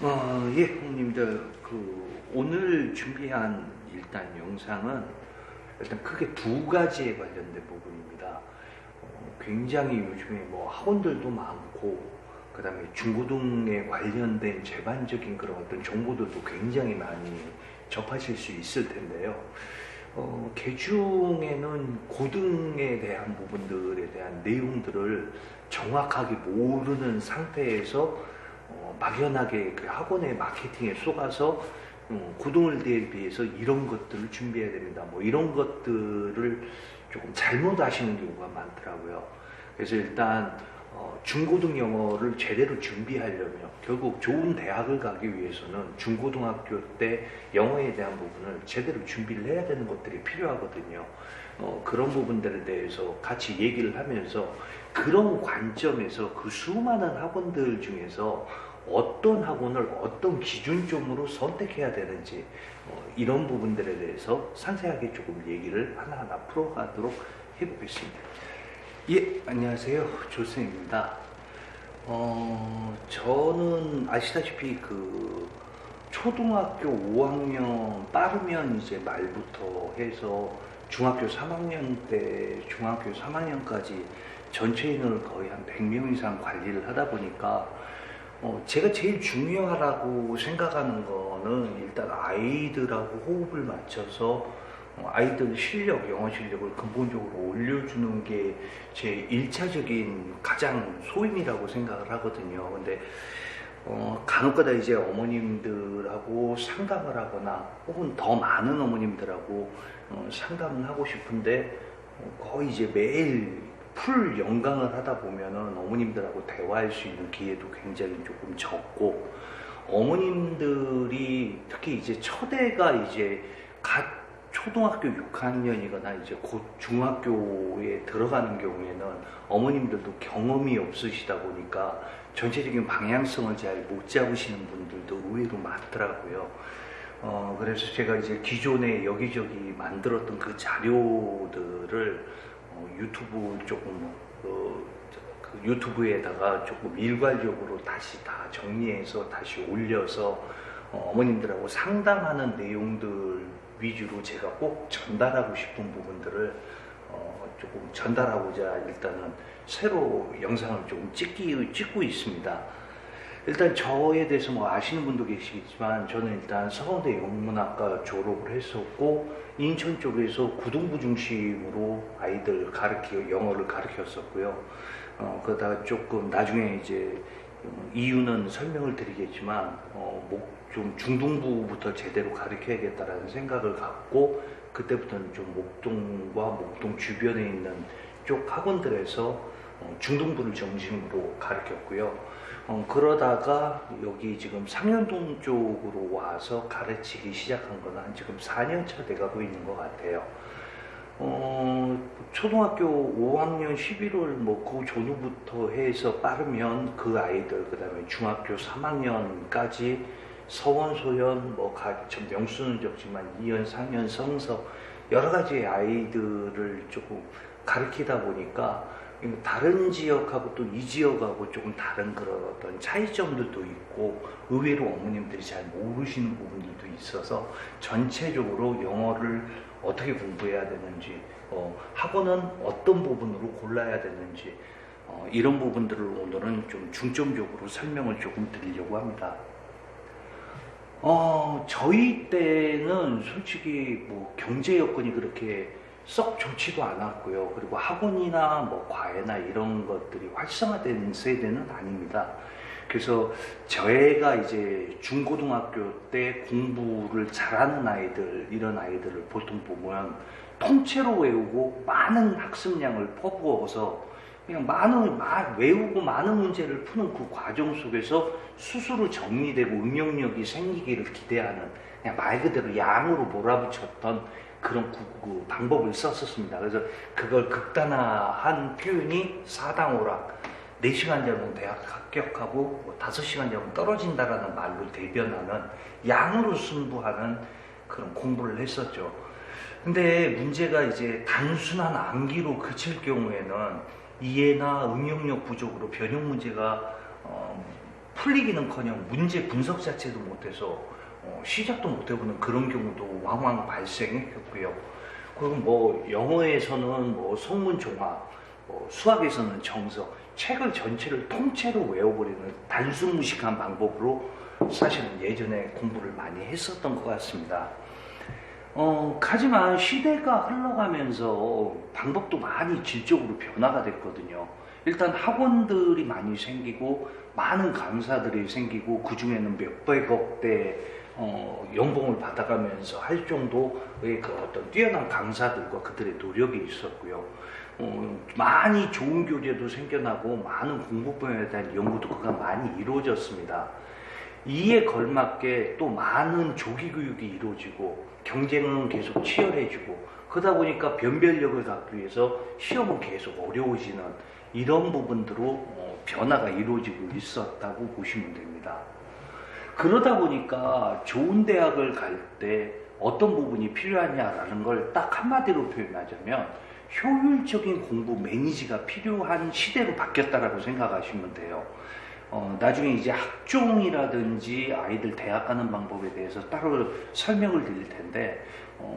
예, 형님들, 오늘 준비한 일단 영상은 일단 크게 두 가지에 관련된 부분입니다. 굉장히 요즘에 뭐 학원들도 많고, 그 다음에 중고등에 관련된 제반적인 그런 어떤 정보들도 굉장히 많이 접하실 수 있을 텐데요. 개중에는 고등에 대한 부분들에 대한 내용들을 정확하게 모르는 상태에서 막연하게 그 학원의 마케팅에 속아서 고등을 대비해서 이런 것들을 준비해야 됩니다. 뭐 이런 것들을 조금 잘못 하시는 경우가 많더라고요. 그래서 일단 중고등 영어를 제대로 준비하려면 결국 좋은 대학을 가기 위해서는 중고등학교 때 영어에 대한 부분을 제대로 준비를 해야 되는 것들이 필요하거든요. 그런 부분들에 대해서 같이 얘기를 하면서 그런 관점에서 그 수많은 학원들 중에서 어떤 학원을 어떤 기준점으로 선택해야 되는지 이런 부분들에 대해서 상세하게 조금 얘기를 하나하나 풀어가도록 해보겠습니다. 예, 안녕하세요. 조쌤입니다. 저는 아시다시피 초등학교 5학년 빠르면 이제 말부터 해서 중학교 3학년 때 중학교 3학년까지 전체 인원을 거의 한 100명 이상 관리를 하다 보니까 제가 제일 중요하다고 생각하는 거는 일단 아이들하고 호흡을 맞춰서 아이들 실력, 영어 실력을 근본적으로 올려주는 게 제 1차적인 가장 소임이라고 생각을 하거든요. 근데 간혹가다 이제 어머님들하고 상담을 하거나 혹은 더 많은 어머님들하고 상담을 하고 싶은데 거의 이제 매일 풀 연강을 하다 보면은 어머님들하고 대화할 수 있는 기회도 굉장히 조금 적고, 어머님들이 특히 이제 첫애가 이제 갓 초등학교 6학년이거나 이제 곧 중학교에 들어가는 경우에는 어머님들도 경험이 없으시다 보니까 전체적인 방향성을 잘 못 잡으시는 분들도 의외로 많더라고요. 그래서 제가 이제 기존에 여기저기 만들었던 그 자료들을 유튜브 조금 유튜브에다가 조금 일괄적으로 다시 다 정리해서 다시 올려서 어머님들하고 상담하는 내용들 위주로 제가 꼭 전달하고 싶은 부분들을 조금 전달하고자 일단은 새로 영상을 조금 찍고 있습니다. 일단 저에 대해서 뭐 아시는 분도 계시겠지만 저는 일단 서강대 영문학과 졸업을 했었고 인천 쪽에서 고등부 중심으로 아이들 영어를 가르쳤었고요. 그러다가 조금 나중에 이제 이유는 설명을 드리겠지만 좀 중등부부터 제대로 가르쳐야겠다라는 생각을 갖고 그때부터는 좀 목동과 목동 주변에 있는 쪽 학원들에서 중등부를 중심으로 가르쳤고요. 그러다가 여기 지금 상현동 쪽으로 와서 가르치기 시작한 건 한 지금 4년차 돼가고 있는 것 같아요. 초등학교 5학년 11월 그 전후부터 해서 빠르면 그 아이들, 그 다음에 중학교 3학년까지 서원, 소현, 명수는 적지만 이현, 상현, 성서 여러 가지 아이들을 조금 가르치다 보니까 다른 지역하고 또 이 지역하고 조금 다른 그런 어떤 차이점들도 있고 의외로 어머님들이 잘 모르시는 부분들도 있어서 전체적으로 영어를 어떻게 공부해야 되는지 학원은 어떤 부분으로 골라야 되는지 이런 부분들을 오늘은 좀 중점적으로 설명을 조금 드리려고 합니다. 저희 때는 솔직히 경제 여건이 그렇게 썩 좋지도 않았고요. 그리고 학원이나 과외나 이런 것들이 활성화된 세대는 아닙니다. 그래서 저희가 이제 중고등학교 때 공부를 잘하는 아이들, 이런 아이들을 보통 보면 통째로 외우고 많은 학습량을 퍼부어서 그냥 외우고 많은 문제를 푸는 그 과정 속에서 스스로 정리되고 응용력이 생기기를 기대하는 그냥 말 그대로 양으로 몰아붙였던 그런 방법을 썼었습니다. 그래서 그걸 극단화한 표현이 사당오락, 4시간 자면 대학 합격하고 5시간 자면 떨어진다라는 말로 대변하는 양으로 승부하는 그런 공부를 했었죠. 근데 문제가 이제 단순한 암기로 그칠 경우에는 이해나 응용력 부족으로 변형 문제가 풀리기는커녕 문제 분석 자체도 못해서 시작도 못해보는 그런 경우도 왕왕 발생했고요. 그리고 뭐 영어에서는 뭐 성문 종합, 수학에서는 정석, 책을 전체를 통째로 외워버리는 단순무식한 방법으로 사실은 예전에 공부를 많이 했었던 것 같습니다. 하지만 시대가 흘러가면서 방법도 많이 질적으로 변화가 됐거든요. 일단 학원들이 많이 생기고 많은 강사들이 생기고 그 중에는 몇백억대 연봉을 받아가면서 할 정도의 그 어떤 뛰어난 강사들과 그들의 노력이 있었고요. 많이 좋은 교재도 생겨나고 많은 공부법에 대한 연구도 그가 많이 이루어졌습니다. 이에 걸맞게 또 많은 조기 교육이 이루어지고 경쟁은 계속 치열해지고 그러다 보니까 변별력을 갖기 위해서 시험은 계속 어려워지는 이런 부분들로 변화가 이루어지고 있었다고 보시면 됩니다. 그러다 보니까 좋은 대학을 갈 때 어떤 부분이 필요하냐라는 걸 딱 한마디로 표현하자면 효율적인 공부 매니지가 필요한 시대로 바뀌었다라고 생각하시면 돼요. 나중에 이제 학종이라든지 아이들 대학 가는 방법에 대해서 따로 설명을 드릴 텐데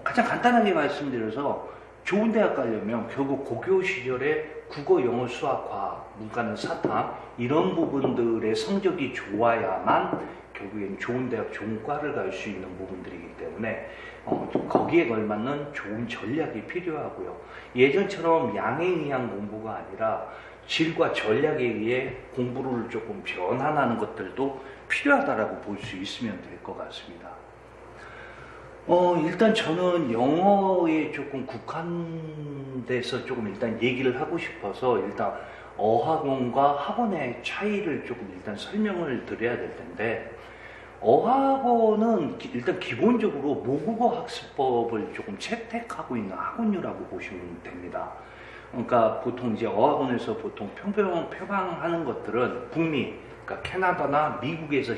가장 간단하게 말씀드려서 좋은 대학 가려면 결국 고교 시절에 국어, 영어, 수학, 과학, 문과는 사탐 이런 부분들의 성적이 좋아야만 결국엔 좋은 대학, 좋은 과를 갈 수 있는 부분들이기 때문에 거기에 걸맞는 좋은 전략이 필요하고요. 예전처럼 양행이한 공부가 아니라 질과 전략에 의해 공부를 조금 변환하는 것들도 필요하다라고 볼 수 있으면 될 것 같습니다. 일단 저는 영어에 조금 국한돼서 조금 일단 얘기를 하고 싶어서 일단 어학원과 학원의 차이를 조금 일단 설명을 드려야 될 텐데 어학원은 일단 기본적으로 모국어 학습법을 조금 채택하고 있는 학원류라고 보시면 됩니다. 그러니까 보통 이제 어학원에서 보통 표방하는 것들은 북미, 그러니까 캐나다나 미국에서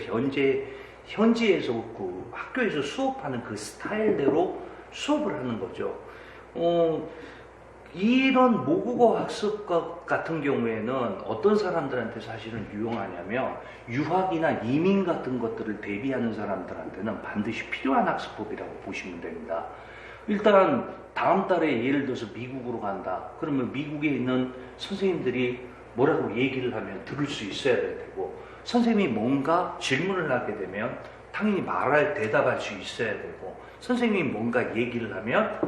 현지에서 그 학교에서 수업하는 그 스타일대로 수업을 하는 거죠. 이런 모국어 학습법 같은 경우에는 어떤 사람들한테 사실은 유용하냐면 유학이나 이민 같은 것들을 대비하는 사람들한테는 반드시 필요한 학습법이라고 보시면 됩니다. 일단 다음 달에 예를 들어서 미국으로 간다. 그러면 미국에 있는 선생님들이 뭐라고 얘기를 하면 들을 수 있어야 되고 선생님이 뭔가 질문을 하게 되면 당연히 대답할 수 있어야 되고 선생님이 뭔가 얘기를 하면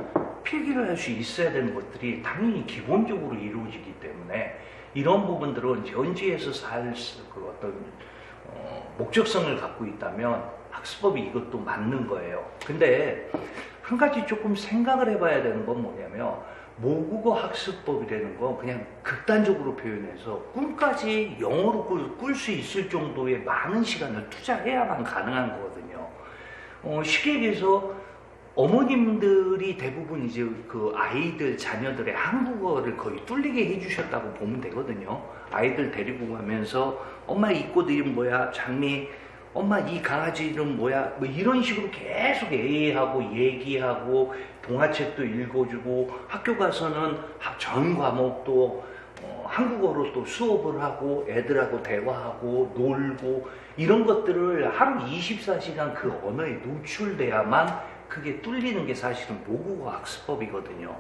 필기를 할 수 있어야 되는 것들이 당연히 기본적으로 이루어지기 때문에 이런 부분들은 현지에서 그 어떤 목적성을 갖고 있다면 학습법이 이것도 맞는 거예요. 근데 한 가지 조금 생각을 해봐야 되는 건 뭐냐면 모국어 학습법이라는 건 그냥 극단적으로 표현해서 꿈까지 영어로 꿀 수 있을 정도의 많은 시간을 투자해야만 가능한 거거든요. 쉽게 얘기해서 어머님들이 대부분 이제 그 아이들, 자녀들의 한국어를 거의 뚫리게 해주셨다고 보면 되거든요. 아이들 데리고 가면서 엄마 이 꽃 이름 뭐야? 장미, 엄마 이 강아지 이름 뭐야? 뭐 이런 식으로 계속 얘기하고 동화책도 읽어주고 학교 가서는 전 과목도 한국어로 또 수업을 하고 애들하고 대화하고 놀고 이런 것들을 하루 24시간 그 언어에 노출돼야만 그게 뚫리는 게 사실은 모국어 학습법이거든요.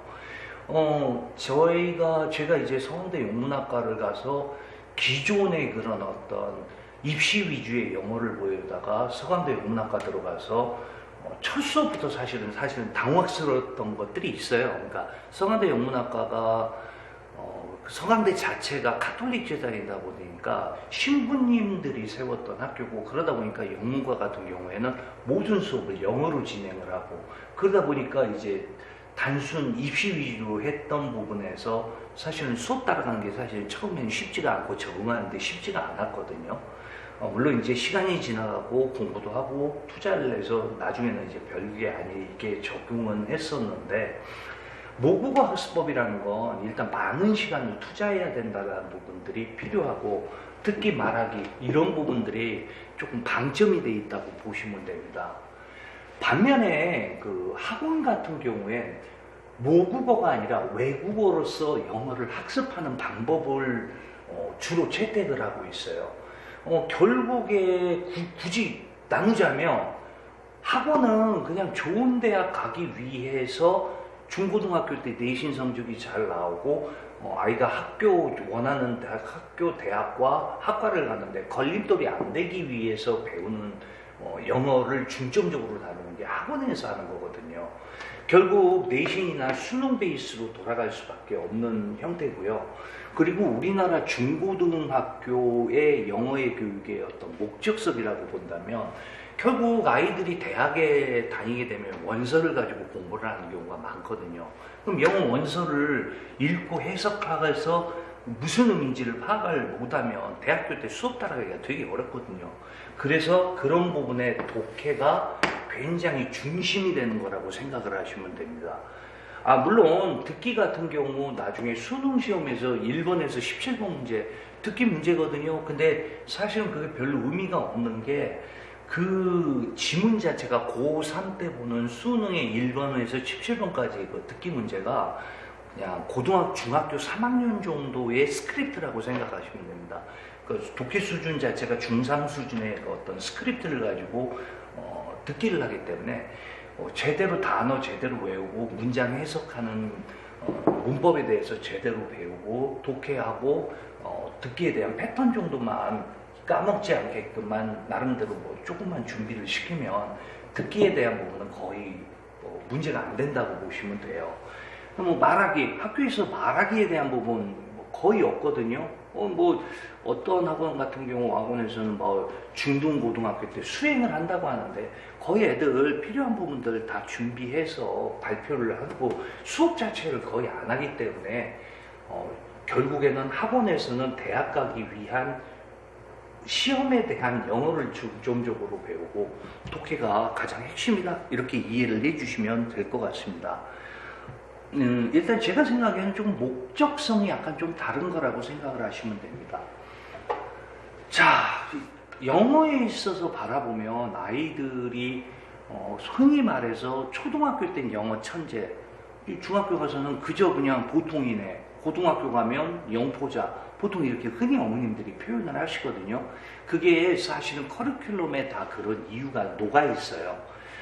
제가 이제 서강대 영문학과를 가서 기존의 그런 어떤 입시 위주의 영어를 보여다가 서강대 영문학과 들어가서 첫 수업부터 사실은 당황스러웠던 것들이 있어요. 그러니까 서강대 영문학과가 서강대 자체가 카톨릭 제자이다 보니까 신부님들이 세웠던 학교고 그러다 보니까 영문과 같은 경우에는 모든 수업을 영어로 진행을 하고 그러다 보니까 이제 단순 입시 위주로 했던 부분에서 사실은 수업 따라가는 게 사실 처음에는 쉽지가 않고 적응하는데 쉽지가 않았거든요. 물론 이제 시간이 지나가고 공부도 하고 투자를 해서 나중에는 이제 별게 아니게 적용은 했었는데 모국어 학습법이라는 건 일단 많은 시간을 투자해야 된다는 부분들이 필요하고 듣기 말하기 이런 부분들이 조금 방점이 돼 있다고 보시면 됩니다. 반면에 그 학원 같은 경우에 모국어가 아니라 외국어로서 영어를 학습하는 방법을 주로 채택을 하고 있어요. 결국에 굳이 나누자면 학원은 그냥 좋은 대학 가기 위해서 중고등학교 때 내신 성적이 잘 나오고 아이가 원하는 대학과 학과를 가는데 걸림돌이 안 되기 위해서 배우는 영어를 중점적으로 다루는 게 학원에서 하는 거거든요. 결국 내신이나 수능 베이스로 돌아갈 수밖에 없는 형태고요. 그리고 우리나라 중고등학교의 영어의 교육의 어떤 목적성이라고 본다면 결국 아이들이 대학에 다니게 되면 원서를 가지고 공부를 하는 경우가 많거든요. 그럼 영어 원서를 읽고 해석해서 무슨 의미인지를 파악을 못하면 대학교 때 수업 따라가기가 되게 어렵거든요. 그래서 그런 부분에 독해가 굉장히 중심이 되는 거라고 생각을 하시면 됩니다. 물론 듣기 같은 경우 나중에 수능 시험에서 1번에서 17번 문제 듣기 문제거든요. 근데 사실은 그게 별로 의미가 없는 게 그 지문 자체가 고3 때 보는 수능의 1번에서 17번까지 그 듣기 문제가 그냥 중학교 3학년 정도의 스크립트라고 생각하시면 됩니다. 그 독해 수준 자체가 중3 수준의 어떤 스크립트를 가지고 듣기를 하기 때문에 제대로 단어 제대로 외우고 문장 해석하는 문법에 대해서 제대로 배우고 독해하고 듣기에 대한 패턴 정도만 까먹지 않게끔만 나름대로 조금만 준비를 시키면 듣기에 대한 부분은 거의 문제가 안 된다고 보시면 돼요. 학교에서 말하기에 대한 부분 거의 없거든요. 어떤 학원 같은 경우 학원에서는 중등고등학교 때 수행을 한다고 하는데 거의 애들 필요한 부분들 다 준비해서 발표를 하고 수업 자체를 거의 안 하기 때문에 결국에는 학원에서는 대학 가기 위한 시험에 대한 영어를 중점적으로 배우고 독해가 가장 핵심이다 이렇게 이해를 해주시면 될 것 같습니다. 일단 제가 생각에는 좀 목적성이 약간 좀 다른 거라고 생각을 하시면 됩니다. 자, 영어에 있어서 바라보면 아이들이 흔히 말해서 초등학교 땐 영어 천재, 중학교 가서는 그저 그냥 보통이네, 고등학교 가면 영포자, 보통 이렇게 흔히 어머님들이 표현을 하시거든요. 그게 사실은 커리큘럼에 다 그런 이유가 녹아 있어요.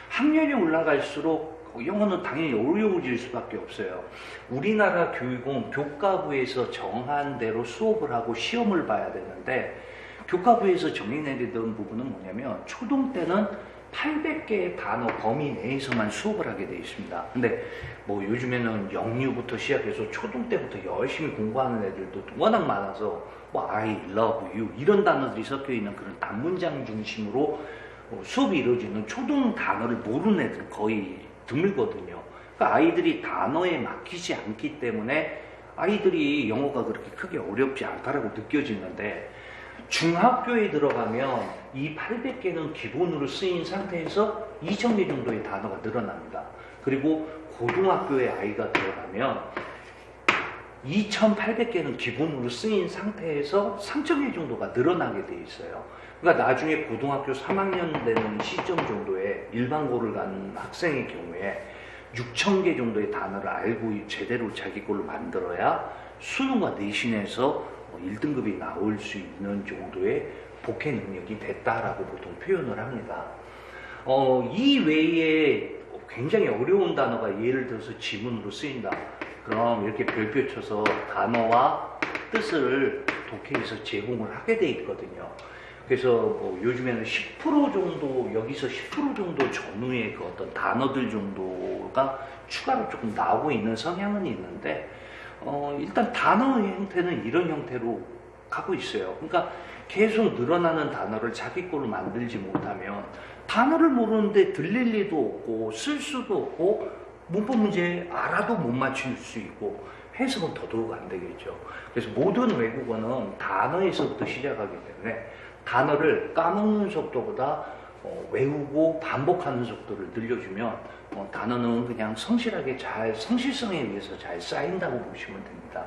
학년이 올라갈수록 영어는 당연히 어려워질 수밖에 없어요. 우리나라 교육은 교과부에서 정한 대로 수업을 하고 시험을 봐야 되는데 교과부에서 정의 내리던 부분은 뭐냐면 초등 때는 800개의 단어 범위 내에서만 수업을 하게 되어 있습니다. 근데 요즘에는 영유부터 시작해서 초등 때부터 열심히 공부하는 애들도 워낙 많아서 I love you 이런 단어들이 섞여 있는 그런 단문장 중심으로 수업이 이루어지는 초등 단어를 모르는 애들 거의 드물거든요. 그러니까 아이들이 단어에 막히지 않기 때문에 아이들이 영어가 그렇게 크게 어렵지 않다라고 느껴지는데 중학교에 들어가면 이 800개는 기본으로 쓰인 상태에서 2000개 정도의 단어가 늘어납니다. 그리고 고등학교에 아이가 들어가면 2800개는 기본으로 쓰인 상태에서 3000개 정도가 늘어나게 돼 있어요. 그러니까 나중에 고등학교 3학년 되는 시점 정도에 일반고를 가는 학생의 경우에 6000개 정도의 단어를 알고 제대로 자기 걸로 만들어야 수능과 내신에서 1등급이 나올 수 있는 정도의 독해 능력이 됐다라고 보통 표현을 합니다. 이 외에 굉장히 어려운 단어가 예를 들어서 지문으로 쓰인다. 그럼 이렇게 별표 쳐서 단어와 뜻을 독해에서 제공을 하게 돼 있거든요. 그래서 요즘에는 10% 정도, 여기서 10% 정도 전후의 그 어떤 단어들 정도가 추가로 조금 나오고 있는 성향은 있는데, 일단 단어의 형태는 이런 형태로 가고 있어요. 그러니까 계속 늘어나는 단어를 자기 걸로 만들지 못하면 단어를 모르는데 들릴 리도 없고 쓸 수도 없고 문법 문제 알아도 못 맞출 수 있고 해석은 더더욱 안 되겠죠. 그래서 모든 외국어는 단어에서부터 시작하기 때문에 단어를 까먹는 속도보다 외우고 반복하는 속도를 늘려주면 단어는 그냥 성실하게 성실성에 의해서 잘 쌓인다고 보시면 됩니다.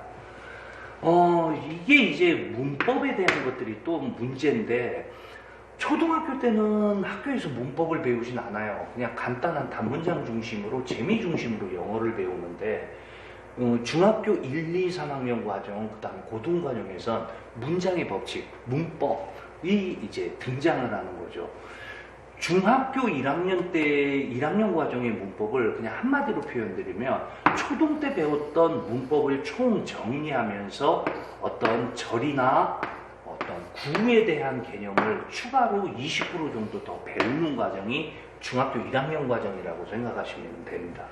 이게 이제 문법에 대한 것들이 또 문제인데 초등학교 때는 학교에서 문법을 배우진 않아요. 그냥 간단한 단문장 중심으로 재미 중심으로 영어를 배우는데 중학교 1, 2, 3학년 과정, 그 다음 고등과정에선 문장의 법칙, 문법, 이제 등장을 하는 거죠. 중학교 1학년 때 1학년 과정의 문법을 그냥 한마디로 표현드리면 초등 때 배웠던 문법을 총 정리하면서 어떤 절이나 어떤 구에 대한 개념을 추가로 20% 정도 더 배우는 과정이 중학교 1학년 과정이라고 생각하시면 됩니다.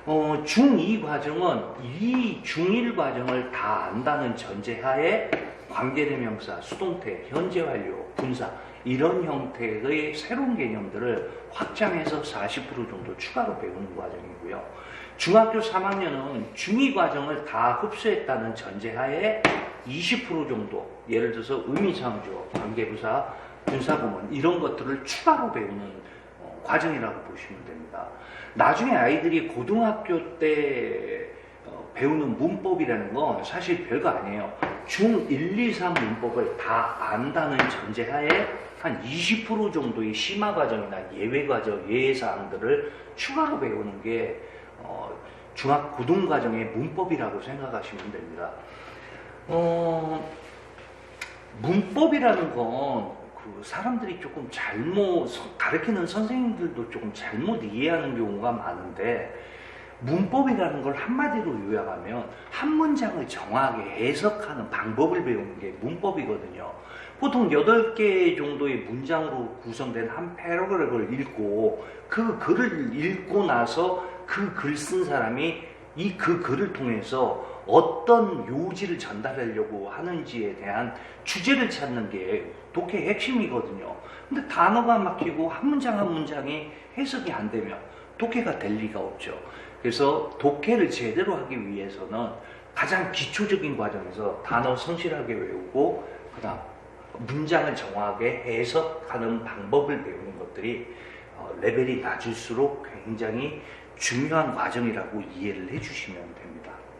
중2 과정은 이 중1 과정을 다 안다는 전제하에 관계대명사, 수동태, 현재 완료, 분사 이런 형태의 새로운 개념들을 확장해서 40% 정도 추가로 배우는 과정이고요. 중학교 3학년은 중2 과정을 다 흡수했다는 전제하에 20% 정도, 예를 들어서 의미상조, 관계부사, 분사구문 이런 것들을 추가로 배우는 과정이라고 보시면 됩니다. 나중에 아이들이 고등학교 때 배우는 문법이라는 건 사실 별거 아니에요. 중 1, 2, 3 문법을 다 안다는 전제하에 한 20% 정도의 심화 과정이나 예외 과정, 예외 사항들을 추가로 배우는 게 고등 과정의 문법이라고 생각하시면 됩니다. 문법이라는 건 사람들이 조금 잘못, 가르치는 선생님들도 조금 잘못 이해하는 경우가 많은데, 문법이라는 걸 한마디로 요약하면 한 문장을 정확하게 해석하는 방법을 배우는 게 문법이거든요. 보통 8개 정도의 문장으로 구성된 한 패러그래프를 읽고 그 글을 읽고 나서 그 글 쓴 사람이 그 글을 통해서 어떤 요지를 전달하려고 하는지에 대한 주제를 찾는 게 독해의 핵심이거든요. 근데 단어가 막히고 한 문장 한 문장이 해석이 안 되면 독해가 될 리가 없죠. 그래서 독해를 제대로 하기 위해서는 가장 기초적인 과정에서 단어 성실하게 외우고 그다음 문장을 정확하게 해석하는 방법을 배우는 것들이 레벨이 낮을수록 굉장히 중요한 과정이라고 이해를 해주시면 됩니다.